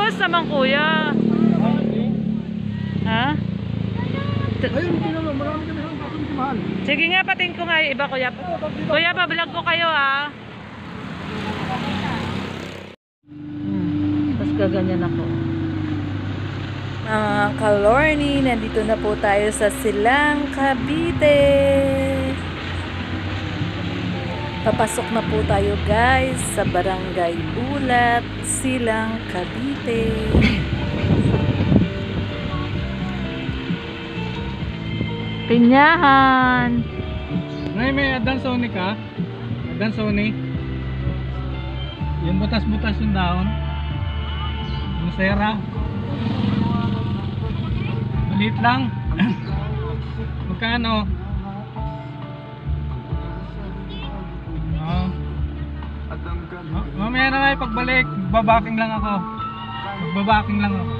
Bawas naman kuya. Ha? Ayun, tinanong, marami kami ng bakit hindi mahal. Sige nga, patin ko nga yung iba kuya. Kuya, pa-vlog ko kayo ha. Tapos gaganyan ako. Mga kalorni, nandito na po tayo sa Silang Cavite. Papasok na po tayo guys sa Barangay Ulat, Silang Cavite. Pinyahan. Nay, may adansoni ka? Adansoni? Yung butas-butas yung dahon. Yung sera. Maliit lang. Magkano? Mamaya na nga pagbalik. Magbabaking lang ako. Magbabaking lang ako.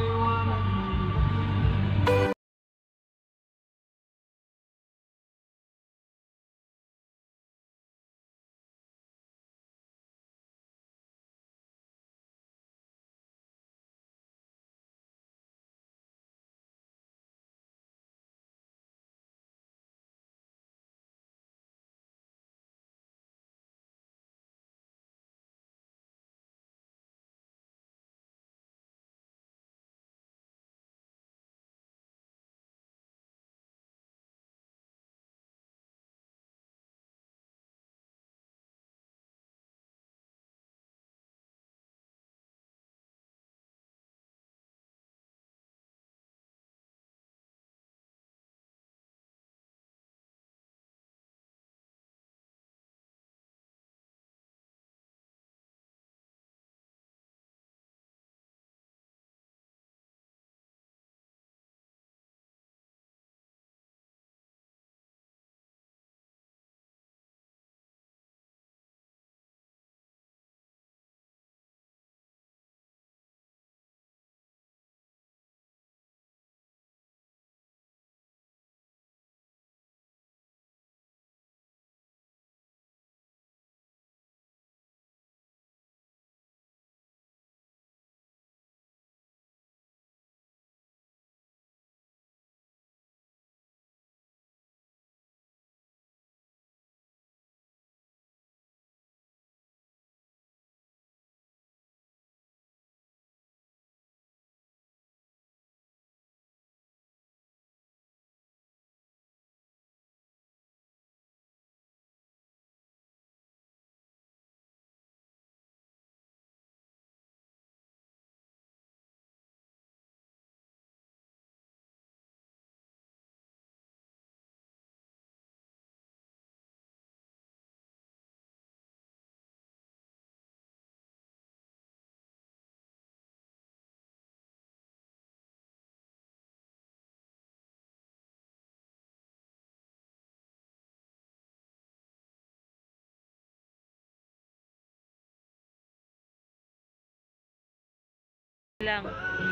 Lang.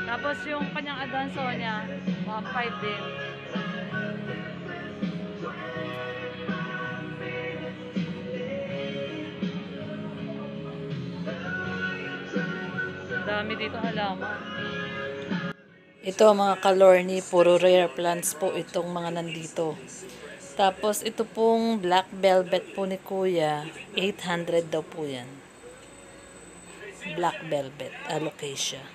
Tapos yung kanyang adanso niya, 1.5 din. Dami dito halaman. Ito mga kalorni, puro rare plants po itong mga nandito. Tapos ito pong black velvet po ni kuya, 800 daw po yan. Black velvet, alocasia.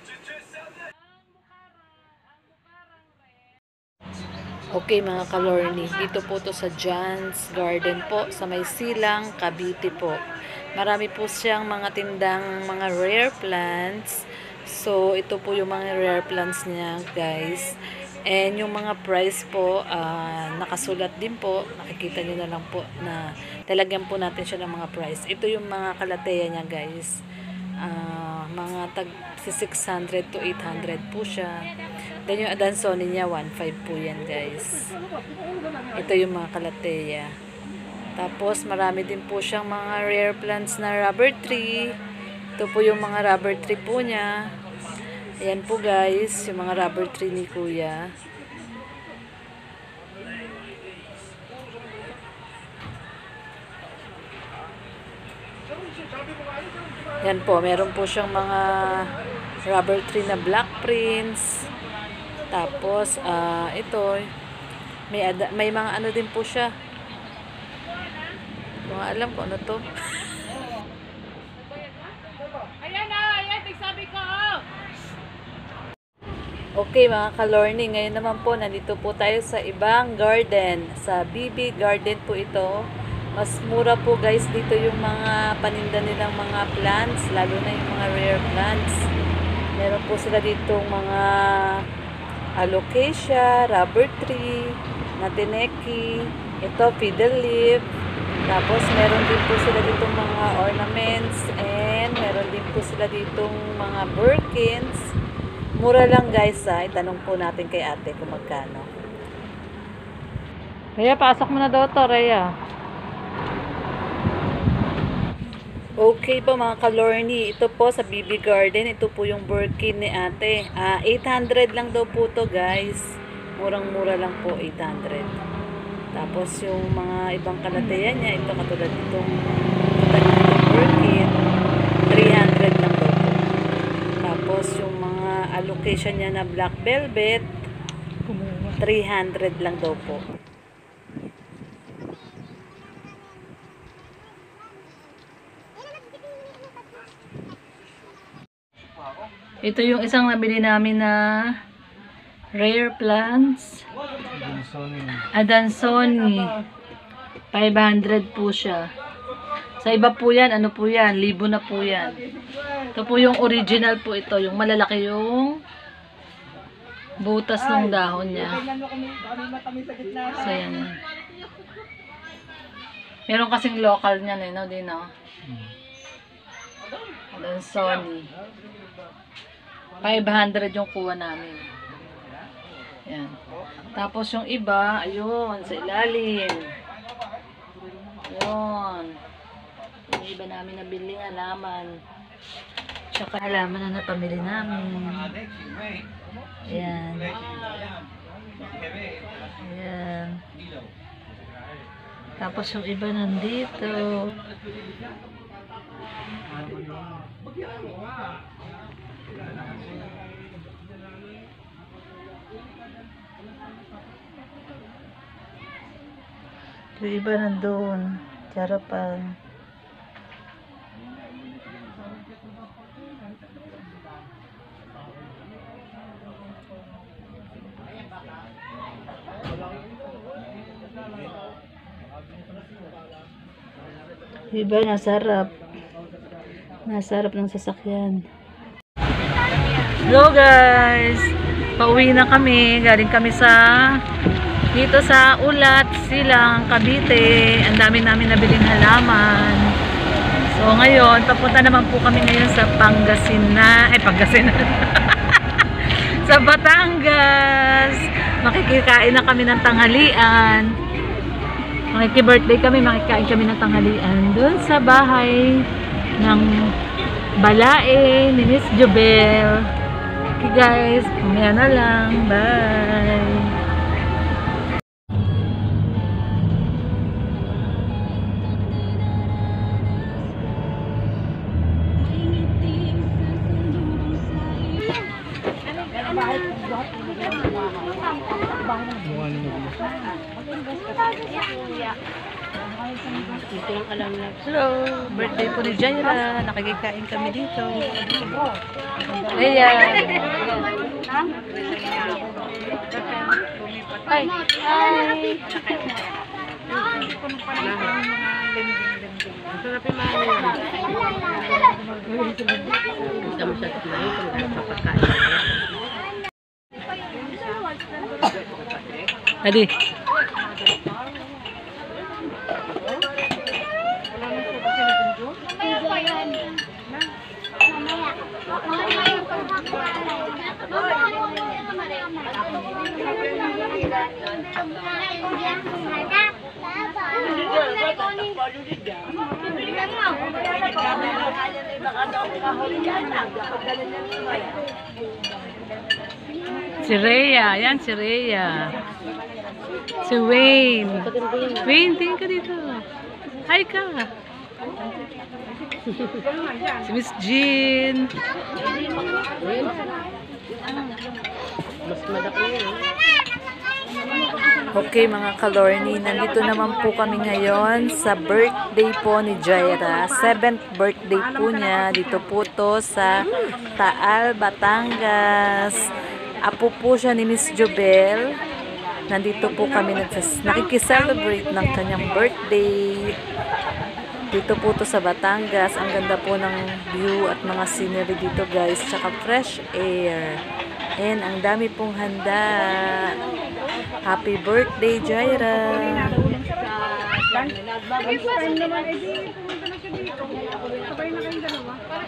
Okay mga kalorni, dito po to sa John's Garden po, sa may Silang, Cavite po. Marami po siyang mga tindang mga rare plants. So, ito po yung mga rare plants niya guys. And yung mga price po, nakasulat din po. Nakikita nyo na lang po na talagyan po natin siya ng mga price. Ito yung mga kalateya niya guys. Mga tag 600 to 800 po siya. Then yung adansoni niya 1.5 po yan guys. Ito yung mga kalateya. Tapos marami din po siyang mga rare plants na rubber tree. Ito po yung mga rubber tree po niya. Ayan po guys, yung mga rubber tree ni kuya. Yan po, meron po siyang mga rubber tree na Black Prince. Tapos, ito, may mga ano din po siya. Hindi ko nga alam kung ano to. Okay mga ka-learning, ngayon naman po, nandito po tayo sa ibang garden. Sa BB Garden po ito. Mas mura po guys dito yung mga paninda nilang mga plants, lalo na yung mga rare plants. Meron po sila dito mga alocasia, rubber tree, natineki, ito fiddle leaf. Tapos meron din po sila dito mga ornaments, and meron din po sila dito mga Birkins. Mura lang guys ha. Itanong po natin kay ate kung magkano. Rhea, pasok mo na daw to, Rhea. Okay po mga ka-learny. Ito po sa BB Garden. Ito po yung Birkin ni ate. 800 lang daw po to guys. Murang-mura lang po, 800. Tapos yung mga ibang kalateyan niya, ito katulad itong Birkin, 300 lang daw po. Tapos yung mga allocation niya na black velvet, 300 lang daw po. Ito yung isang nabili namin na rare plants. Adansoni. 500 po siya. Sa iba po yan, ano po yan? Libo na po yan. Ito po yung original po ito. Yung malalaki yung butas ng dahon niya. So yan. Meron kasing local niya, no? Din, no? Adansoni. 500 yung kuha namin. Yan. Tapos yung iba, ayun, sa ilalim. Ayun. Yung iba namin nabili halaman. Tsaka halaman na napamili namin. Ayan. Ayan. Tapos yung iba nandito. Yung iba nandun. Harapan. Yung iba nasa harap. Nasa harap ng sasakyan. Hello guys! Pauwi na kami. Galing kami sa dito sa Ulat, Silang, Cavite. Ang dami namin nabiling halaman. So ngayon, papunta naman po kami ngayon sa Pangasinan. Sa Batangas. Makikikain na kami ng tanghalian. Makiki-birthday kami, makikain kami ng tanghalian doon sa bahay ng Balae ni Miss Jobel. Okay guys, kumaya na lang. Bye! Hello! Birthday po ni Jaira. Nakikikain kami dito. Ayan! Hi! Hi! Sarap yung mga yun. Dami sa tumayo kung dahil sa pagkain. Adi. Si Rhea, yan si Rhea. Si Wayne. Wayne, tingin ka dito. Hi ka. Si Miss Jean. Mas malaki yun. Okay mga kalorni, nandito naman po kami ngayon sa birthday po ni Jaira. 7th birthday po niya. Dito po to sa Taal, Batangas. Apo po siya ni Miss Jobel. Nandito po kami nakikiselebrate ng kanyang birthday. Dito po to sa Batangas. Ang ganda po ng view at mga scenery dito guys. Tsaka fresh air. And ang dami pong handa. Happy birthday, Jaira!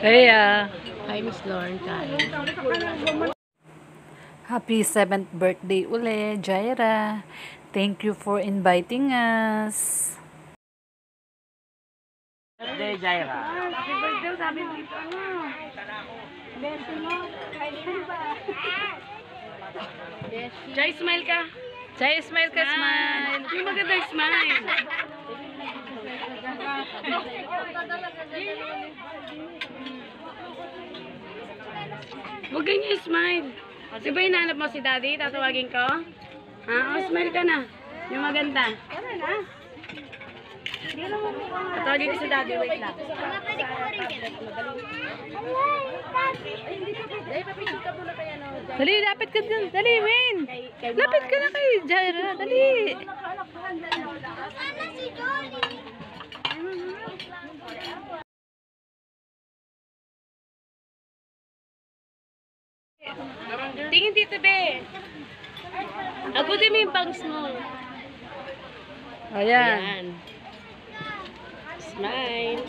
Kaya, Hi, Miss Lauren tayo. happy 7th birthday uli, Jaira. Thank you for inviting us. Birthday, Jaira. Happy birthday, sabi mo ito. Beso mo. Jai, smile ka. Jai, smile ka, smile. Yung maganda smile. Huwag ganyan smile. Di ba hinahanap mo si daddy? Tatawagin ko? Ha? O, smile ka na. Yung maganda. Tatawagin ko si daddy. Wait lang. Dali, lapit ka dun. Dali, Wayne. Lapit ka na kay Jaira. Dali. Tingin dito, be. Abutin mo yung bangs mo. Ayan. Smile.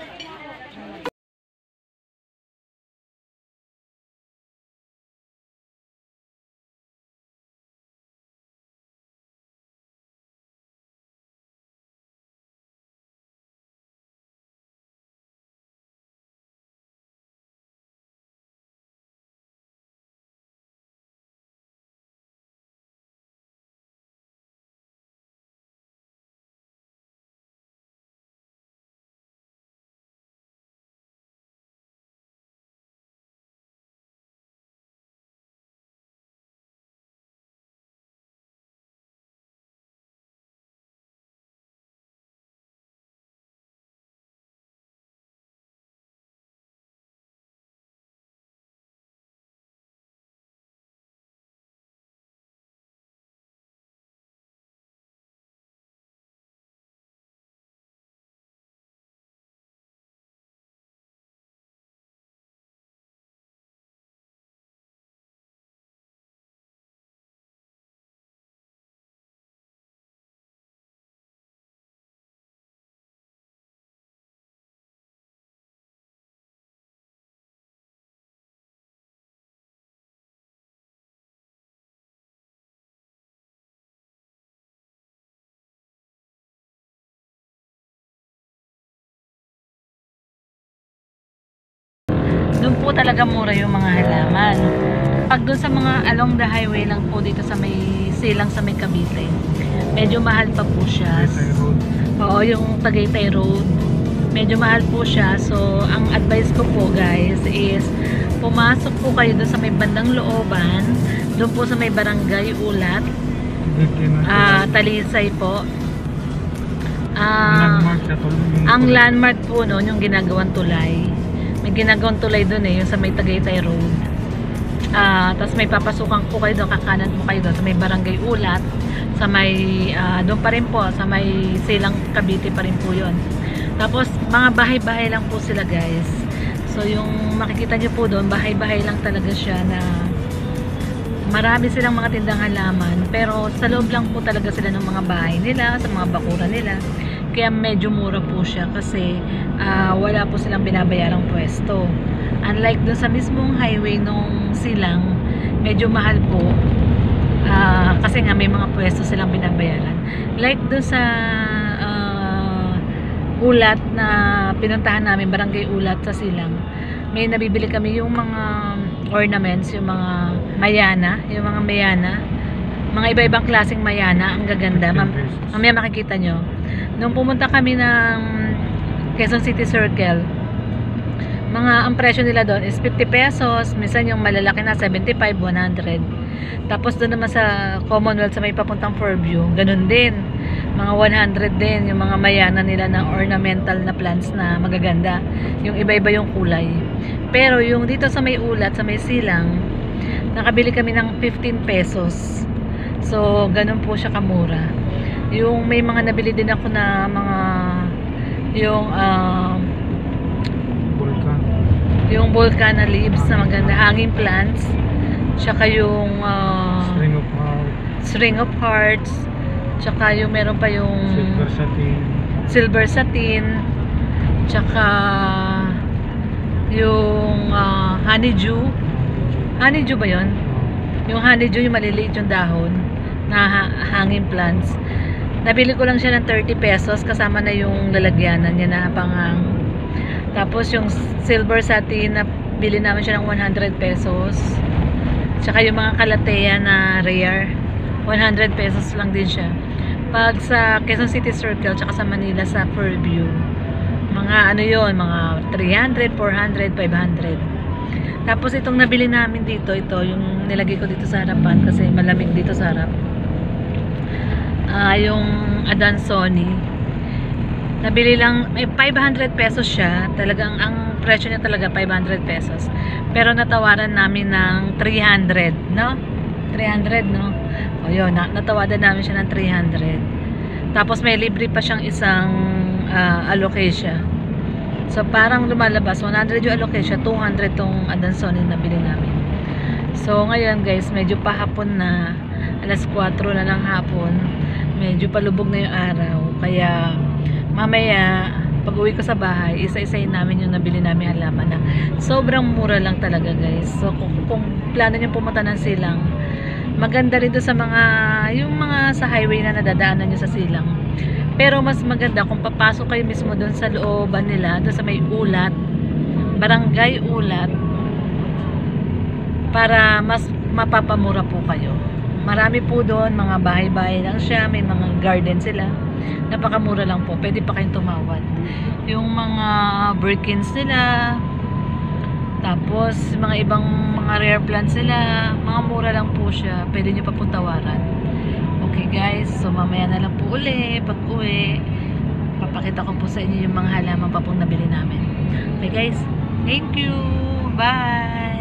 Doon po talaga mura yung mga halaman. Pag doon sa mga along the highway lang po dito sa may silang sa may Cavite, medyo mahal pa po siya. Oo, yung Tagaytay Road. Medyo mahal po siya. So, ang advice ko po guys is pumasok po kayo doon sa may bandang looban. Doon po sa may barangay Ulat. Talisay po. Ang landmark po noon yung ginagawang tulay. May ginagawang tulay doon yung sa may Tagaytay Road. Tapos may papasukan po kayo doon, kakanan po kayo doon sa may barangay Ulat, sa may doon pa rin po, sa may Silang Cavite pa rin po yun. Tapos mga bahay-bahay lang po sila guys. So yung makikita nyo po doon, bahay-bahay lang talaga siya na marami silang mga tindang halaman, pero sa loob lang po talaga sila ng mga bahay nila, sa mga bakuran nila. Kaya medyo mura po siya kasi wala po silang binabayarang pwesto. Unlike dun sa mismong highway nung Silang, medyo mahal po. Kasi nga may mga pwesto silang binabayaran. Like dun sa Ulat na pinuntahan namin, barangay Ulat sa Silang, may nabibili kami yung mga ornaments, yung mga mayana, mga iba-ibang klaseng mayana, ang gaganda. Mamaya makikita nyo. Nung pumunta kami ng Quezon City Circle, ang presyo nila doon is 50 pesos, minsan yung malalaki na 75, 100. Tapos doon naman sa Commonwealth sa may papuntang Fairview, ganun din. Mga 100 din yung mga mayana nila na ornamental na plants na magaganda. Yung iba-iba yung kulay. Pero yung dito sa may ulat, sa may silang, nakabili kami ng 15 pesos. So, ganun po siya kamura. Yung may mga nabili din ako na mga yung Vulcan. yung volcana leaves na maganda, hanging plants, tsaka yung String of heart. string of hearts, tsaka yung meron pa yung Silver satin. silver satin, tsaka yung honeydew. Honeydew ba yun? Yung honeydew, yung maliliit yung dahon na hanging plants. Nabili ko lang siya ng 30 pesos kasama na yung lalagyanan niya na panghang. Tapos yung silver satin na bili namin siya ng 100 pesos. Tsaka yung mga kalatea na rare, 100 pesos lang din siya. Pag sa Quezon City Circle tsaka sa Manila sa Fairview, mga ano yon, mga 300, 400, 500. Tapos itong nabili namin dito, ito yung nilagay ko dito sa harapan kasi malamig dito sa harap. Yung Adansonii, nabili lang, may 500 pesos siya, talagang ang presyo niya talaga 500 pesos, pero natawaran namin ng 300, no? 300, no? O yun, natawaran namin siya ng 300. Tapos may libre pa siyang isang alocasia. So parang lumalabas 100 yung alocasia, 200 tong Adansonii na bili namin. So ngayon guys, medyo pahapon na, alas 4 na ng hapon, medyo palubog na yung araw, kaya mamaya pag uwi ko sa bahay, isa-isayin namin yung nabili namin halaman na sobrang mura lang talaga guys. So kung plano nyo pumunta ng silang, maganda rin doon sa mga yung mga sa highway na nadadaanan nyo sa silang, pero mas maganda kung papasok kayo mismo doon sa looban nila, doon sa may ulat, barangay ulat, para mas mapapamura po kayo. Marami po doon, mga bahay-bahay lang siya, may mga garden sila, napakamura lang po, pwede pa kayong tumawad. Yung mga Birkins nila, tapos mga ibang mga rare plants nila, mga mura lang po siya, pwede nyo pa po tawaran. Okay guys, so mamaya na lang po uli, pag uwi, papakita ko po sa inyo yung mga halaman pa pong nabili namin. Okay guys, thank you, bye!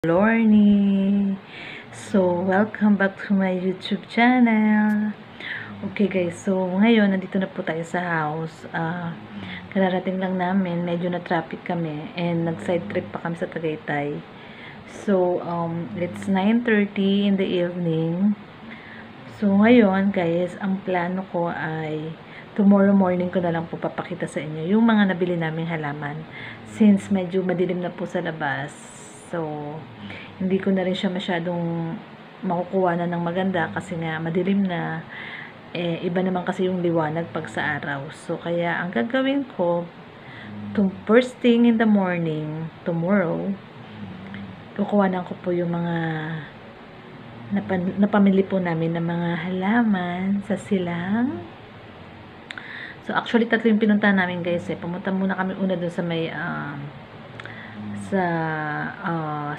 Lorny. So, welcome back to my YouTube channel. Okay guys, so ngayon nandito na po tayo sa house. Kararating lang namin, medyo na traffic kami and nag-side trip pa kami sa Tagaytay. So, it's 9:30 in the evening. So, ngayon guys, ang plano ko ay tomorrow morning ko na lang po papakita sa inyo yung mga nabili naming halaman. Since medyo madilim na po sa labas, so hindi ko na rin siya masyadong makukuha na ng maganda kasi nga madilim na. Iba naman kasi yung liwanag pag sa araw. So, kaya ang gagawin ko, first thing in the morning, tomorrow, kukuhanan ko po yung mga napamili po namin ng mga halaman sa silang. So, actually, 3 yung pinunta namin guys. Pumunta muna kami una dun sa may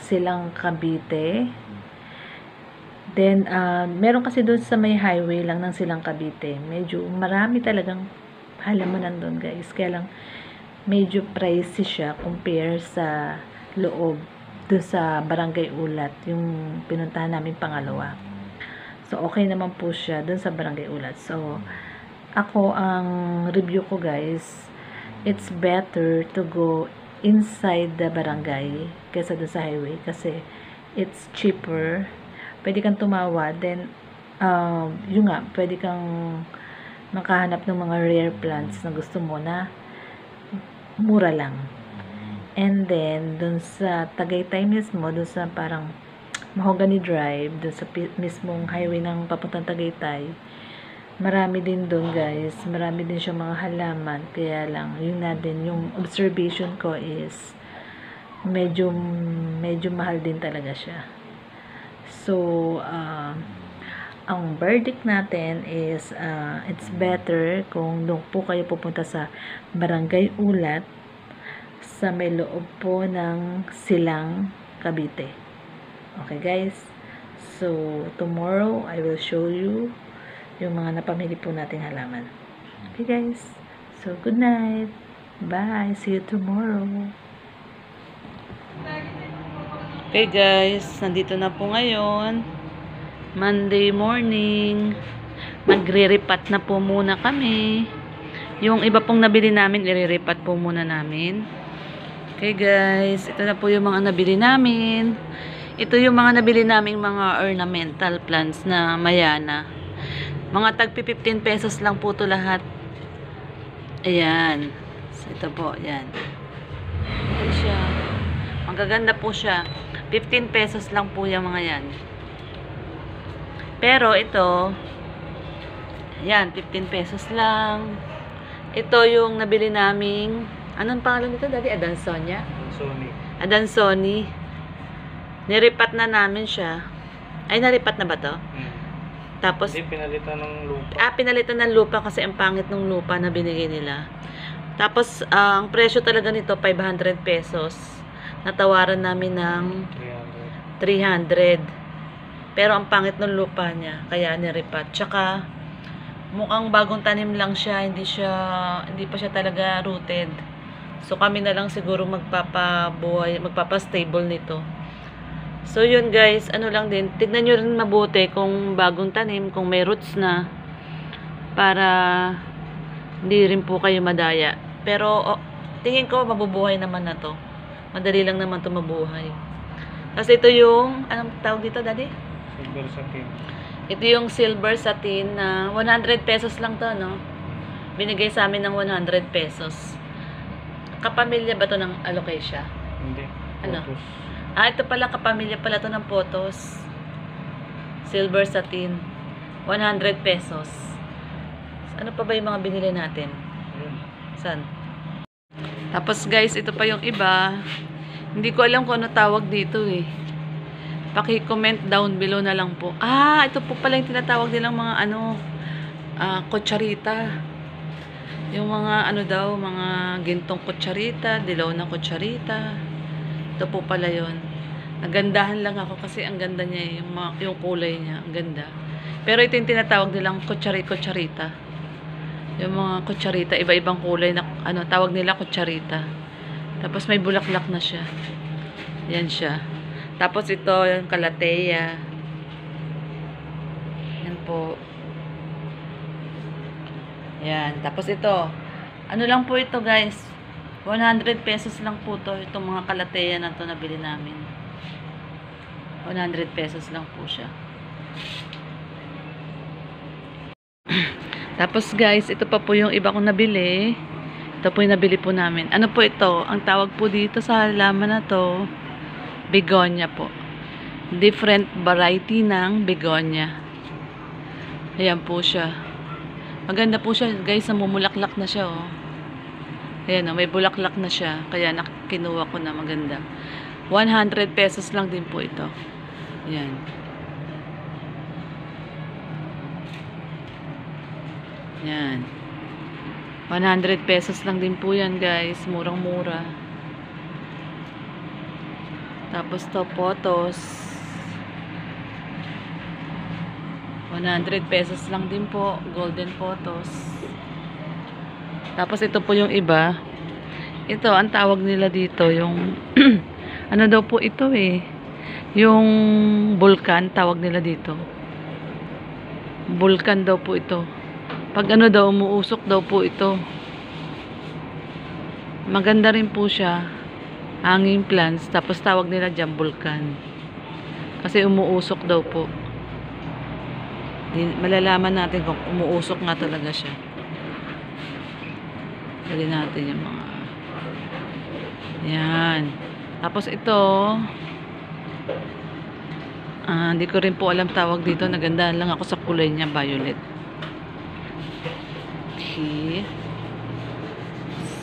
silang Cavite. Then, meron kasi doon sa may highway lang ng silang Cavite. Medyo marami talagang halamanan doon guys. Kaya lang, medyo pricey siya compare sa loob doon sa Barangay Ulat. Yung pinuntahan namin pangalawa. So, okay naman po siya doon sa Barangay Ulat. So, ako, ang review ko guys, it's better to go inside the barangay kaysa doon sa highway. Kasi, it's cheaper. Pwede kang tumawa, then, yun nga, pwede kang makahanap ng mga rare plants na gusto mo na mura lang. And then, dun sa Tagaytay mismo, dun sa parang Mahogany Drive, dun sa mismong highway ng papuntang Tagaytay, marami din dun guys, marami din siya mga halaman, kaya lang, yun na din, yung observation ko is, medyo mahal din talaga siya. So, ang verdict natin is, it's better kung doon po kayo pupunta sa Barangay Ulat sa may loob po ng Silang Cavite. Okay guys? So, tomorrow, I will show you yung mga napamili po nating halaman. Okay guys? So, good night. Bye. See you tomorrow. Okay guys, nandito na po ngayon, Monday morning, magre-repat na po muna kami. Yung iba pong nabili namin, i-repat po muna namin. Okay guys, ito na po yung mga nabili namin. Ito yung mga nabili naming mga ornamental plants na mayana. Mga tagpi 15 pesos lang po to lahat. Ayan. So, ito po, ayan. Ayan siya. Magaganda po siya. 15 pesos lang po yung mga yan. Pero ito, yan, 15 pesos lang. Ito yung nabili naming, anong pangalan nito dati? Adansonia? Adansoni. Niripat na namin siya. Ay, naripat na ba to? Tapos, Hindi, pinalitan ng lupa. pinalitan ng lupa kasi ang pangit ng lupa na binigay nila. Tapos, ang presyo talaga nito, 500 pesos. Natawaran namin ng 300. Pero ang pangit ng lupa niya, kaya niripat. Tsaka, mukhang bagong tanim lang siya, hindi pa siya talaga rooted. So, kami na lang siguro magpapa-stable nito. So, yun guys, ano lang din, tignan nyo rin mabuti kung bagong tanim, kung may roots na, para hindi rin po kayo madaya. Pero, tingin ko, mabubuhay naman na to. Madali lang naman ito mabuhay. Kasi ito yung, anong tawag dito, daddy? Silver satin. Ito yung silver satin na 100 pesos lang to, no? Binigay sa amin ng 100 pesos. Kapamilya ba to ng alocasia? Hindi. Ano? Photos. Ito pala, kapamilya pala to ng potos. Silver satin. 100 pesos. Ano pa ba yung mga binili natin? Ayun. Saan? Tapos guys, ito pa yung iba. Hindi ko alam kung ano tawag dito eh. Paki-comment down below na lang po. Ito po pala yung tinatawag nilang mga kutsarita. Yung mga mga gintong kutsarita, dilaw na kutsarita. Ito po pala yun. Nagandahan lang ako kasi ang ganda niya, yung kulay niya, ang ganda. Pero ito yung tinatawag nilang kutsarita. Yung mga kutsarita, iba-ibang kulay na, tawag nila kutsarita. Tapos may bulaklak na siya. Yan siya. Tapos ito, yung Calathea. Yan po. Yan. Tapos ito. Ano lang po ito, guys? 100 pesos lang po to. Itong mga Calathea na to nabili namin. 100 pesos lang po siya. Tapos guys, ito pa po yung iba kong nabili. Ito po yung nabili po namin. Ano po ito? Ang tawag po dito sa halaman na to, begonia po. Different variety ng begonia. Ayan po siya. Maganda po siya guys, namumulaklak na siya oh. Ayan oh, may bulaklak na siya. Kaya kinuha ko na maganda. 100 pesos lang din po ito. Ayan. Yan. 100 pesos lang din po yan guys. Murang-mura. Tapos to photos. 100 pesos lang din po. Golden photos. Tapos ito po yung iba. Ito, ang tawag nila dito yung ano daw po ito eh. Yung vulkan, tawag nila dito. Vulkan daw po ito. Pag ano daw, umuusok daw po ito. Maganda rin po siya. Hanging plants. Tapos tawag nila dyan, vulkan. Kasi umuusok daw po. Malalaman natin kung umuusok nga talaga siya. Dali natin yung mga... Yan. Tapos ito... hindi ko rin po alam tawag dito. Nagandaan lang ako sa kulay niya, violet.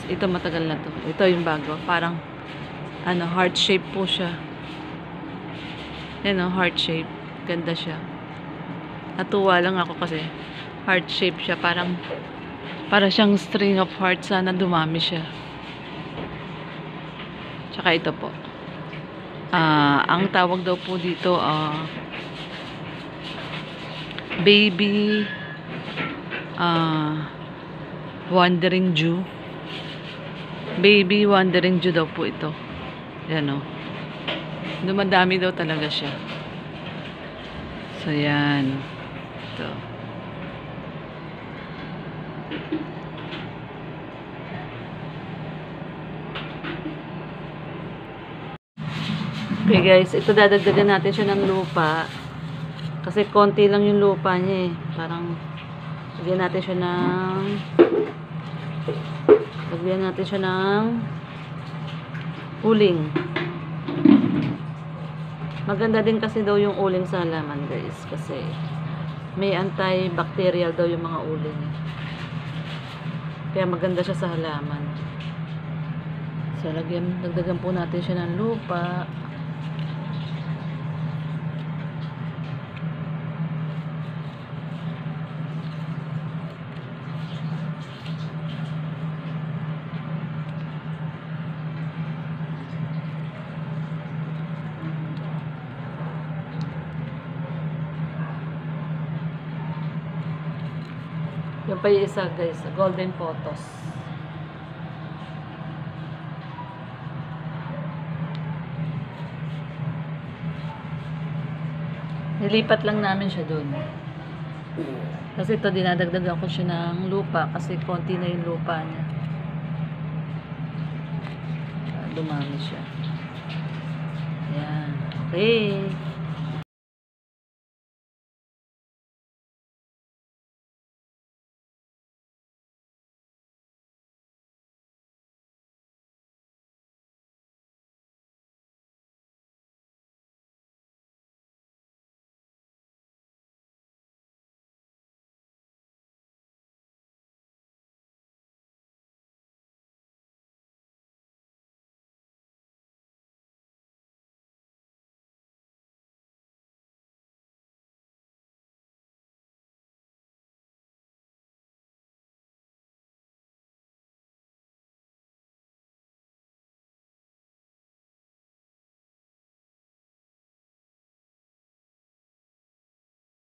Ito matagal na to. Ito yung bago. Parang ano, heart shape po siya. Yan o, heart shape. Ganda siya. Natuwa lang ako kasi heart shape siya. Parang siyang string of hearts. Sana dumami siya. Tsaka ito po. Ang tawag daw po dito baby Wandering Jew. Baby Wandering Jew daw po ito. Yan o. Dumadami daw talaga siya. So, yan. Ito. Okay guys, ito dadagdagan natin siya ng lupa. Kasi konti lang yung lupa niya eh. Parang lagyan natin siya ng uling. Maganda din kasi daw yung uling sa halaman guys. Kasi may antibacterial daw yung mga uling. Kaya maganda siya sa halaman. So dagdagan po natin siya ng lupa. Yung pa yung isa guys, golden photos. Nilipat lang namin siya dun. Kasi ito dinadagdagan ko siya ng lupa kasi konti na yung lupa niya. Dumami siya. Ayan. Okay.